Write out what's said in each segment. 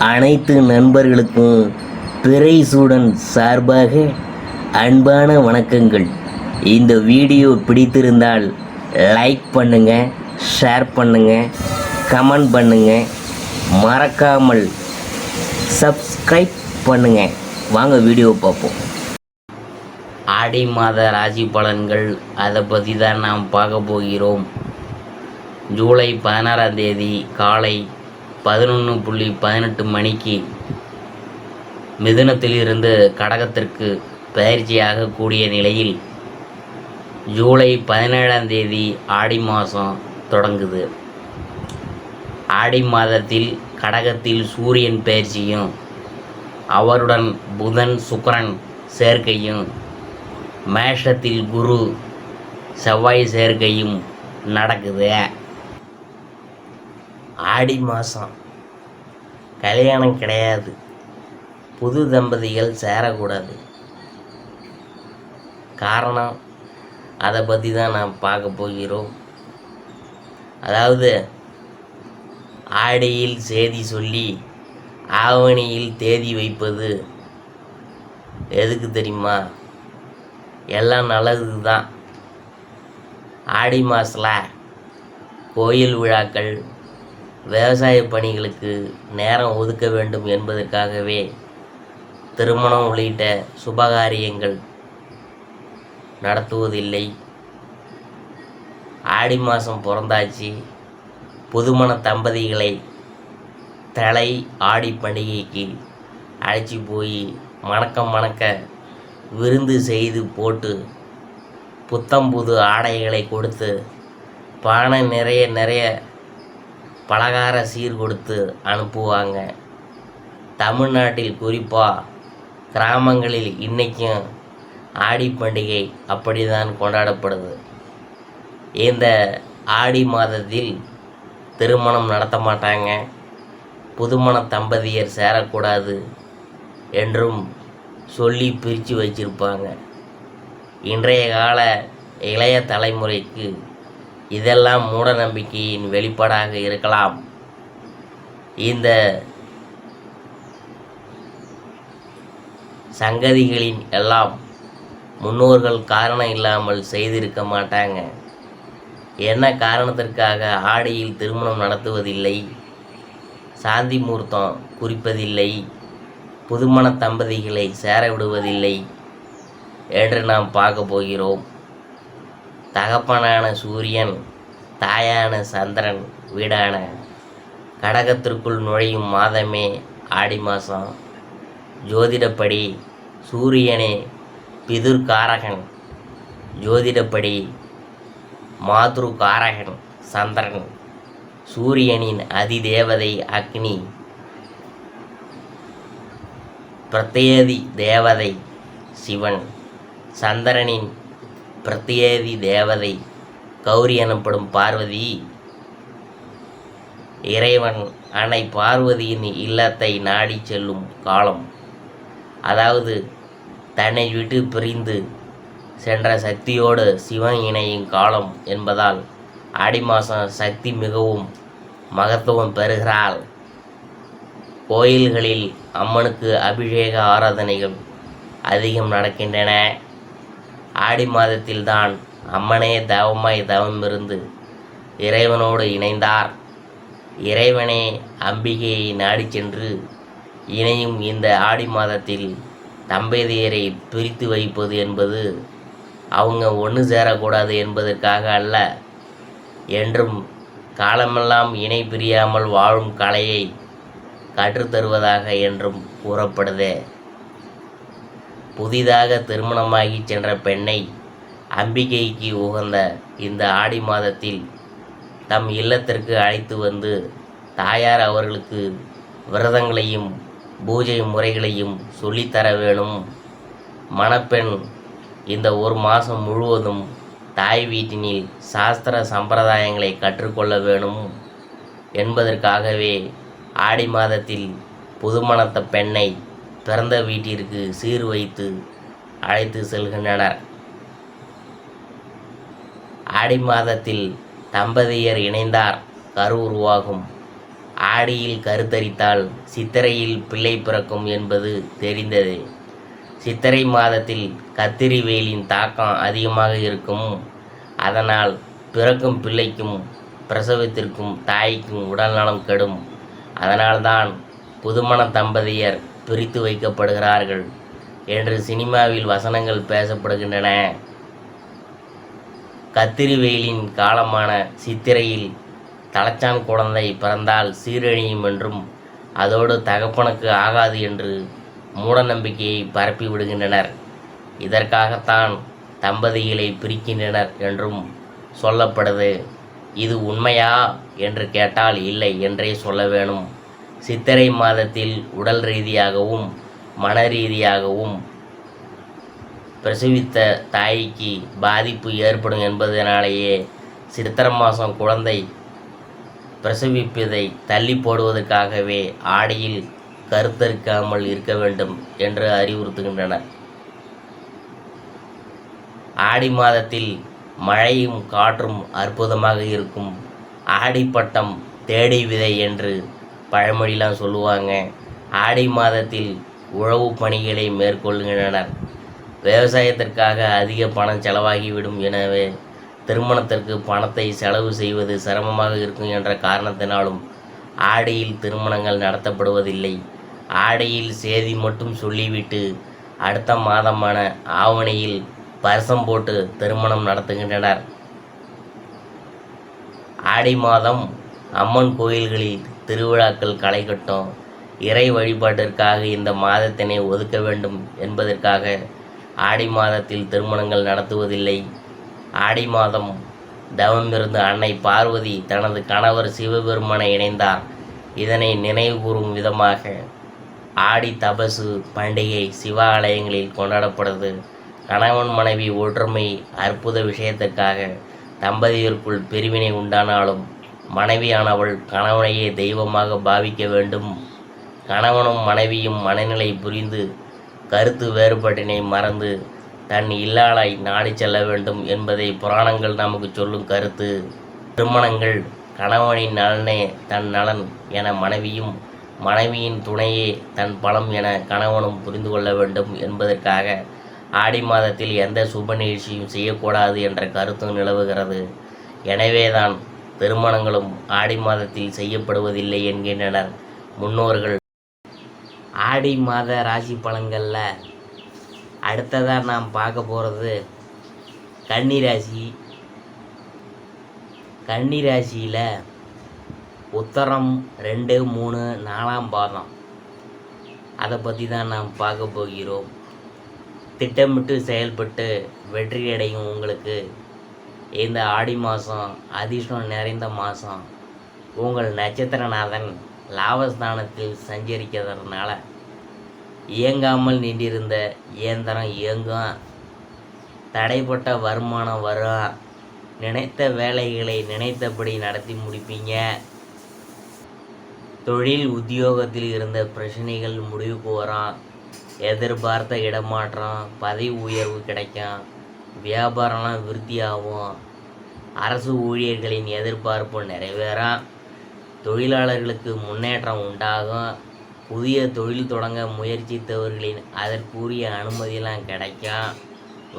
அனைத்து நண்பர்களுக்கும் பிறைசூடன் சார்பாக அன்பான வணக்கங்கள். இந்த வீடியோ பிடித்திருந்தால் லைக் பண்ணுங்கள், ஷேர் பண்ணுங்கள், கமெண்ட் பண்ணுங்கள், மறக்காமல் சப்ஸ்கிரைப் பண்ணுங்கள். வாங்க வீடியோ பார்ப்போம். ஆடி மாத ராசி பலன்கள், அதை பற்றி தான் நாம் பார்க்க போகிறோம். ஜூலை 16ஆம் தேதி காலை 11:18 மணிக்கு மிதுனத்திலிருந்து கடகத்திற்கு பயிற்சியாக கூடிய நிலையில் ஜூலை 17ஆம் தேதி ஆடி மாதம் தொடங்குது. ஆடி மாதத்தில் கடகத்தில் சூரியன் பயிற்சியும் அவருடன் புதன் சுக்கிரன் சேர்க்கையும் மேஷத்தில் குரு செவ்வாய் சேர்க்கையும் நடக்குது. ஆடி மாதம் கல்யாணம் கிடையாது, புது தம்பதிகள் சேரக்கூடாது. காரணம், அதை பற்றி தான் நாம் பார்க்க போகிறோம். அதாவது ஆடியில் செய்தி சொல்லி ஆவணியில் தேதி வைப்பது எதுக்கு தெரியுமா? எல்லாம் நல்லதுக்கு தான். ஆடி மாதத்தில் கோயில் விழாக்கள், விவசாய பணிகளுக்கு நேரம் ஒதுக்க வேண்டும் என்பதற்காகவே திருமணம் உள்ளிட்ட சுபகாரியங்கள் நடத்துவதில்லை. ஆடி மாதம் பிறந்தாச்சு, புதுமண தம்பதிகளை தலை ஆடி பண்டிகைக்கு அழைச்சி போய் மணக்க விருந்து செய்து போட்டு புத்தம் புது ஆடைகளை கொடுத்து பானை நிறைய பலகார சீர் கொடுத்து அனுப்புவாங்க. தமிழ்நாட்டில் குறிப்பாக கிராமங்களில் இன்றைக்கும் ஆடி பண்டிகை அப்படி தான் கொண்டாடப்படுது. இந்த ஆடி மாதத்தில் திருமணம் நடத்த மாட்டாங்க, புதுமண தம்பதியர் சேரக்கூடாது என்றும் சொல்லி பிரித்து வச்சிருப்பாங்க. இன்றைய கால இளைய தலைமுறைக்கு இதெல்லாம் மூட நம்பிக்கையின் வெளிப்பாடாக இருக்கலாம். இந்த சங்கதிகளின் எல்லாம் முன்னோர்கள் காரணம் இல்லாமல் செய்திருக்க மாட்டாங்க. என்ன காரணத்திற்காக ஆடியில் திருமணம் நடத்துவதில்லை, சாந்தி முகூர்த்தம் குறிப்பதில்லை, புதுமண தம்பதிகளை சேர விடுவதில்லை என்று நாம் பார்க்க போகிறோம். தகப்பனான சூரியன், தாயான சந்திரன் வீடான கடகத்திற்குள் நுழையும் மாதமே ஆடி மாதம். ஜோதிடப்படி சூரியனே பிதுர்காரகன், ஜோதிடப்படி மாத்ருகாரகன் சந்திரன், சூரியனின் அதிதேவதை அக்னி, பிரத்யேதி தேவதை சிவன், சந்திரனின் பிரத்யேதி தேவதை கௌரி எனப்படும் பார்வதி. இறைவன் அன்னை பார்வதியின் இல்லத்தை நாடி செல்லும் காலம், அதாவது தன்னை விட்டு பிரிந்து சென்ற சக்தியோடு சிவன் இணையும் காலம் என்பதால் ஆடி மாதம் சக்தி மிகவும் மகத்துவம் பெறுகிறாள். கோயில்களில் அம்மனுக்கு அபிஷேக ஆராதனைகள் அதிகம் நடக்கின்றன. ஆடி மாதத்தில்தான் அம்மனே தவமாய் தவமிருந்து இறைவனோடு இணைந்தார். இறைவனே அம்பிகையை நாடி சென்று இணையும் இந்த ஆடி மாதத்தில் தம்பதியரை பிரித்து வைப்பது என்பது அவங்க ஒன்று சேரக்கூடாது என்பதற்காக அல்ல, என்றும் காலமெல்லாம் இணை பிரியாமல் வாழும் கலையை கற்றுத்தருவதாக என்றும் கூறப்படுதே. புதிதாக திருமணமாகி சென்ற பெண்ணை அம்பிகைக்கு உகந்த இந்த ஆடி மாதத்தில் தம் இல்லத்திற்கு அழைத்து வந்து தாயார் அவர்களுக்கு விரதங்களையும் பூஜை முறைகளையும் சொல்லித்தர வேணும். மணப்பெண் இந்த ஒரு மாதம் முழுவதும் தாய் வீட்டினில் சாஸ்திர சம்பிரதாயங்களை கற்றுக்கொள்ள வேணும் என்பதற்காகவே ஆடி மாதத்தில் புதுமணத்த பெண்ணை பிறந்த வீட்டிற்கு சீர் வைத்து அழைத்து செல்கின்றனர். ஆடி மாதத்தில் தம்பதியர் இணைந்தார் கரு உருவாகும். ஆடியில் கருத்தரித்தால் சித்திரையில் பிள்ளை பிறக்கும் என்பது தெரிந்ததே. சித்திரை மாதத்தில் கத்திரி வெயிலின் தாக்கம் அதிகமாக இருக்கும். அதனால் பிறக்கும் பிள்ளைக்கும் பிரசவத்திற்கும் தாய்க்கும் உடல்நலம் கெடும். அதனால்தான் புதுமண தம்பதியர் பிரித்து வைக்கப்படுகிறார்கள் என்று சினிமாவில் வசனங்கள் பேசப்படுகின்றன. கத்திரி வெயிலின் காலமான சித்திரையில் தலைச்சான் குழந்தை பிறந்தால் சீரழியும் என்றும் அதோடு தகப்பனுக்கு ஆகாது என்று மூடநம்பிக்கையை பரப்பி விடுகின்றனர். இதற்காகத்தான் தம்பதிகளை பிரிக்கின்றனர் என்றும் சொல்லப்படுது. இது உண்மையா என்று கேட்டால் இல்லை என்றே சொல்ல வேணும். சித்திரை மாதத்தில் உடல் ரீதியாகவும் மன ரீதியாகவும் பிரசவித்த தாய்க்கு பாதிப்பு ஏற்படும் என்பதனாலேயே சித்திரை மாதம் குழந்தை பிரசவிப்பதை தள்ளி போடுவதற்காகவே ஆடியில் கருத்தரிக்காமல் இருக்க வேண்டும் என்று அறிவுறுத்துகின்றனர். ஆடி மாதத்தில் மழையும் காற்றும் அற்புதமாக இருக்கும். ஆடிப்பட்டம் தேடி விதை என்று பழமொழிலாம் சொல்லுவாங்க. ஆடி மாதத்தில் உழவு பணிகளை மேற்கொள்கின்றனர். விவசாயத்திற்காக அதிக பணம் செலவாகிவிடும். எனவே திருமணத்திற்கு பணத்தை செலவு செய்வது சிரமமாக இருக்கும் என்ற காரணத்தினாலும் ஆடியில் திருமணங்கள் நடத்தப்படுவதில்லை. ஆடியில் சேதி மட்டும் சொல்லிவிட்டு அடுத்த மாதமான ஆவணியில் பரிசம் போட்டு திருமணம் நடத்துகின்றனர். ஆடி மாதம் அம்மன் கோயில்களில் திருவிழாக்கள் களை கட்டும். இறை வழிபாட்டிற்காக இந்த மாதத்தினை ஒதுக்க வேண்டும் என்பதற்காக ஆடி மாதத்தில் திருமணங்கள் நடத்துவதில்லை. ஆடி மாதம் தவம் இருந்து அன்னை பார்வதி தனது கணவர் சிவபெருமானை இணைந்தார். இதனை நினைவுகூறும் விதமாக ஆடி தபசு பண்டிகை சிவாலயங்களில் கொண்டாடப்படுது. கணவன் மனைவி ஒற்றுமை அற்புத விஷயத்திற்காக தம்பதியருக்குள் பிரிவினை உண்டானாலும் மனைவியானவள் கணவனையே தெய்வமாக பாவிக்க வேண்டும். கணவனும் மனைவியும் மனநிலை புரிந்து கருத்து வேறுபாட்டினை மறந்து தன் இல்லாளை நாடி செல்ல வேண்டும் என்பதை புராணங்கள் நமக்கு சொல்லும் கருத்து. திருமணங்கள் கணவனின் நலனே தன் நலன் என மனைவியும், மனைவியின் துணையே தன் பலம் என கணவனும் புரிந்து கொள்ள வேண்டும் என்பதற்காக ஆடி மாதத்தில் எந்த சுப நிகழ்ச்சியும் செய்யக்கூடாது என்ற கருத்தும் நிலவுகிறது. எனவேதான் திருமணங்களும் ஆடி மாதத்தில் செய்யப்படுவதில்லை என்கின்றனர் முன்னோர்கள். ஆடி மாத ராசி பலன்களில் அடுத்ததாக நாம் பார்க்க போகிறது கன்னி ராசி. கன்னி ராசியில் உத்தரம் 2, 3, 4ஆம் பாதம் அதை பற்றி தான் நாம் பார்க்க போகிறோம். திட்டமிட்டு செயல்பட்டு வெற்றியடையும் உங்களுக்கு இந்த ஆடி மாதம் அதிர்ஷ்டம் நிறைந்த மாதம். உங்கள் நட்சத்திரநாதன் லாபஸ்தானத்தில் சஞ்சரிக்கிறதுனால இயங்காமல் நின்றிருந்த இயந்திரம் இயங்கும். தடைப்பட்ட வருமானம் வரும். நினைத்த வேலைகளை நினைத்தபடி நடத்தி முடிப்பீங்க. தொழில் உத்தியோகத்தில் இருந்த பிரச்சனைகள் முடிவுக்கு வரும். எதிர்பார்த்த இடமாற்றம், பதவி உயர்வு கிடைக்கும். வியாபாரம்லாம் விருத்தியாகும். அரசு ஊழியர்களின் எதிர்பார்ப்பு நிறைவேறும். தொழிலாளர்களுக்கு முன்னேற்றம் உண்டாகும். புதிய தொழில் தொடங்க முயற்சித்தவர்களின் அதற்குரிய அனுமதியெல்லாம் கிடைக்கும்.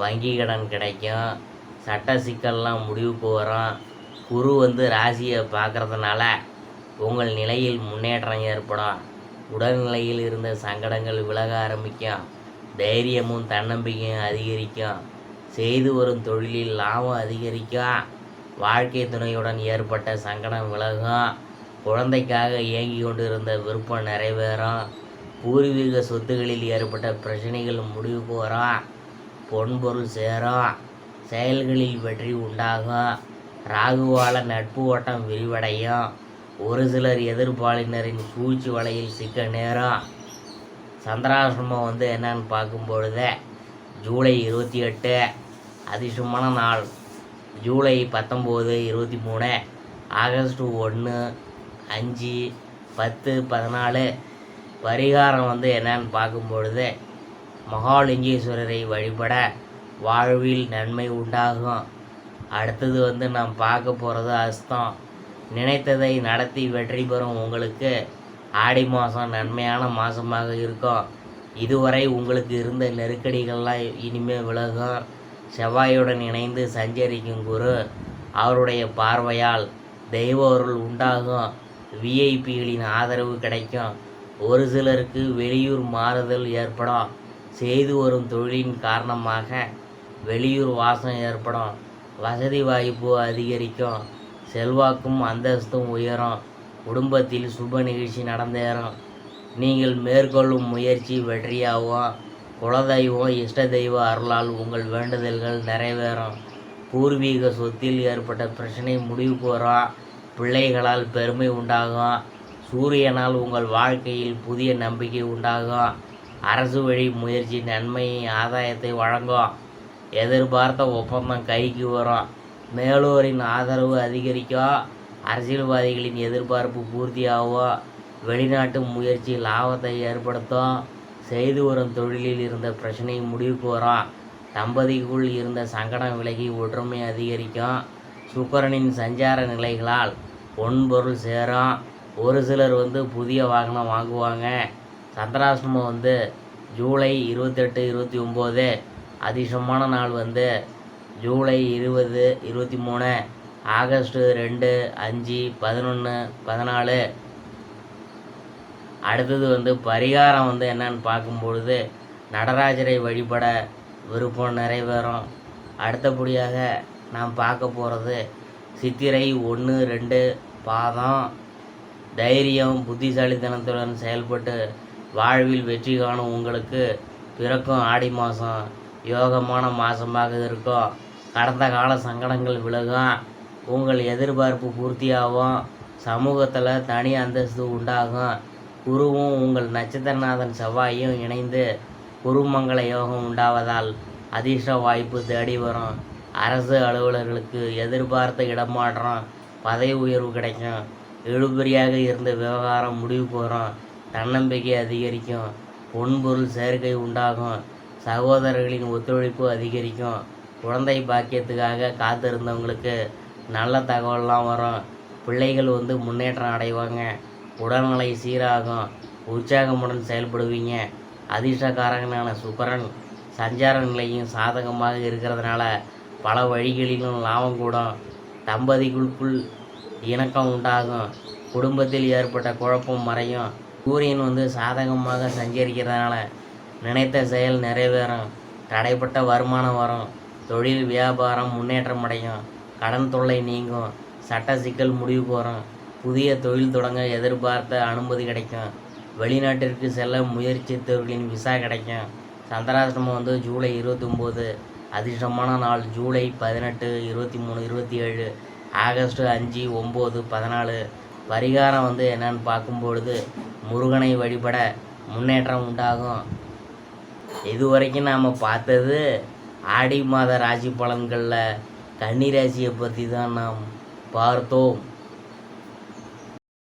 வங்கி கடன் கிடைக்கும். சட்ட சிக்கல்லாம் முடிவுக்கு வரும். குரு ராசியை பார்க்குறதுனால உங்கள் நிலையில் முன்னேற்றம் ஏற்படும். உடல்நிலையில் இருந்த சங்கடங்கள் விலக ஆரம்பிக்கும். தைரியமும் தன்னம்பிக்கையும் அதிகரிக்கும். செய்து வரும் தொழிலில் லாபம் அதிகரிக்கும். வாழ்க்கை துணையுடன் ஏற்பட்ட சங்கடம் விலகும். குழந்தைக்காக இயங்கி கொண்டிருந்த விருப்பம் நிறைவேறும். பூர்வீக சொத்துகளில் ஏற்பட்ட பிரச்சனைகள் முடிவுக்கு வரும். பொன்பொருள் சேரும். செயல்களில் வெற்றி உண்டாகும். ராகுவால நட்பு ஓட்டம் விரிவடையும். ஒரு சிலர் எதிர்ப்பாளினரின் சூழ்ச்சி வலையில் சிக்க நேரும். சந்திராசிரமம் என்னன்னு பார்க்கும்பொழுது ஜூலை 28 அதிர்ஷ்டமான நாள். ஜூலை 19, 23, ஆகஸ்ட் 1, 5, 10, 14. பரிகாரம் என்னன்னு பார்க்கும்பொழுது மகாலிங்கேஸ்வரரை வழிபட வாழ்வில் நன்மை உண்டாகும். அடுத்தது நாம் பார்க்க போகிறது அஸ்தம். நினைத்ததை நடத்தி வெற்றி பெறும் உங்களுக்கு ஆடி மாதம் நன்மையான மாதமாக இருக்கும். இதுவரை உங்களுக்கு இருந்த நெருக்கடிகள்லாம் இனிமேல் விலகும். செவ்வாயுடன் இணைந்து சஞ்சரிக்கும் குரு அவருடைய பார்வையால் தெய்வ அருள் உண்டாகும். விஐபிகளின் ஆதரவு கிடைக்கும். ஒரு சிலருக்கு வெளியூர் மாறுதல் ஏற்படும். செய்து வரும் தொழிலின் காரணமாக வெளியூர் வாசம் ஏற்படும். வசதி வாய்ப்பு அதிகரிக்கும். செல்வாக்கும் அந்தஸ்தும் உயரும். குடும்பத்தில் சுப நிகழ்ச்சி நடந்தேறும். நீங்கள் மேற்கொள்ளும் முயற்சி வெற்றியாகும். குலதெய்வம் இஷ்ட தெய்வ அருளால் உங்கள் வேண்டுதல்கள் நிறைவேறும். பூர்வீக சொத்தில் ஏற்பட்ட பிரச்சனை முடிவுக்கு வரும். பிள்ளைகளால் பெருமை உண்டாகும். சூரியனால் உங்கள் வாழ்க்கையில் புதிய நம்பிக்கை உண்டாகும். அரசு வழி முயற்சி நன்மை ஆதாயத்தை வழங்கும். எதிர்பார்த்த ஒப்பந்தம் கைக்கு வரும். மேலோரின் ஆதரவு அதிகரிக்கும். அரசியல்வாதிகளின் எதிர்பார்ப்பு பூர்த்தியாகும். வெளிநாட்டு முயற்சி லாபத்தை ஏற்படுத்தும். செய்து வரும் தொழிலில் இருந்த பிரச்சனை முடிவுக்கு வரும். தம்பதிக்குள் இருந்த சங்கடம் விலகி ஒற்றுமை அதிகரிக்கும். சுக்கிரனின் சஞ்சார நிலைகளால் பொன்பொருள் சேரும். ஒரு சிலர் புதிய வாகனம் வாங்குவாங்க. சந்திராஷ்டமம் ஜூலை 28, 29. அதிர்ஷ்டமான நாள் ஜூலை 20, 23, ஆகஸ்ட் 2, 5, 11, 14. அடுத்தது பரிகாரம் என்னன்னு பார்க்கும்பொழுது நடராஜரை வழிபட விருப்பம் நிறைவேறும். அடுத்தபடியாக நாம் பார்க்க போகிறது சித்திரை 1, 2 பாதம். தைரியம் புத்திசாலித்தனத்துடன் செயல்பட்டு வாழ்வில் வெற்றி காணும் உங்களுக்கு பிறக்கும் ஆடி மாதம் யோகமான மாதமாக இருக்கும். கடந்த கால சங்கடங்கள் விலகும். உங்கள் எதிர்பார்ப்பு பூர்த்தியாகும். சமூகத்தில் தனி அந்தஸ்து உண்டாகும். குருவும் உங்கள் நட்சத்திரநாதன் செவ்வாயும் இணைந்து குருமங்கள யோகம் உண்டாவதால் அதிர்ஷ்ட வாய்ப்பு தேடி வரும். அரசு அலுவலர்களுக்கு எதிர்பார்த்த இடமாற்றம் பதவி உயர்வு கிடைக்கும். இழுபறியாக இருந்த விவகாரம் முடிவுக்கு வரும். தன்னம்பிக்கை அதிகரிக்கும். பொன்பொருள் சேர்க்கை உண்டாகும். சகோதரர்களின் ஒத்துழைப்பு அதிகரிக்கும். குழந்தை பாக்கியத்துக்காக காத்திருந்தவங்களுக்கு நல்ல தகவல்லாம் வரும். பிள்ளைகள் முன்னேற்றம் அடைவாங்க. உடல்நிலை சீராகும். உற்சாகமுடன் செயல்படுவீங்க. அதிர்ஷ்டக்காரகனான சுக்கிரன் சஞ்சார நிலையும் சாதகமாக இருக்கிறதுனால பல வழிகளிலும் லாபம் கூடும். தம்பதிகளுக்குள் இணக்கம் உண்டாகும். குடும்பத்தில் ஏற்பட்ட குழப்பம் மறையும். சூரியன் சாதகமாக சஞ்சரிக்கிறதுனால நினைத்த செயல் நிறைவேறும். தடைப்பட்ட வருமானம் வரும். தொழில் வியாபாரம் முன்னேற்றம் அடையும். கடன் தொல்லை நீங்கும். சட்ட சிக்கல் முடிவுக்கு வரும். புதிய தொழில் தொடங்க எதிர்பார்த்த அனுமதி கிடைக்கும். வெளிநாட்டிற்கு செல்ல முயற்சித்தவர்களின் விசா கிடைக்கும். சந்திராஷ்டமம் ஜூலை 29. அதிர்ஷ்டமான நாள் ஜூலை 18, 23, 27, ஆகஸ்ட் 5, 9, 14. பரிகாரம் என்னன்னு பார்க்கும்பொழுது முருகனை வழிபட முன்னேற்றம் உண்டாகும். இதுவரைக்கும் நாம் பார்த்தது ஆடி மாத ராசி பலன்களில் கன்னி ராசியை பற்றி தான் நாம் பார்த்தோம்.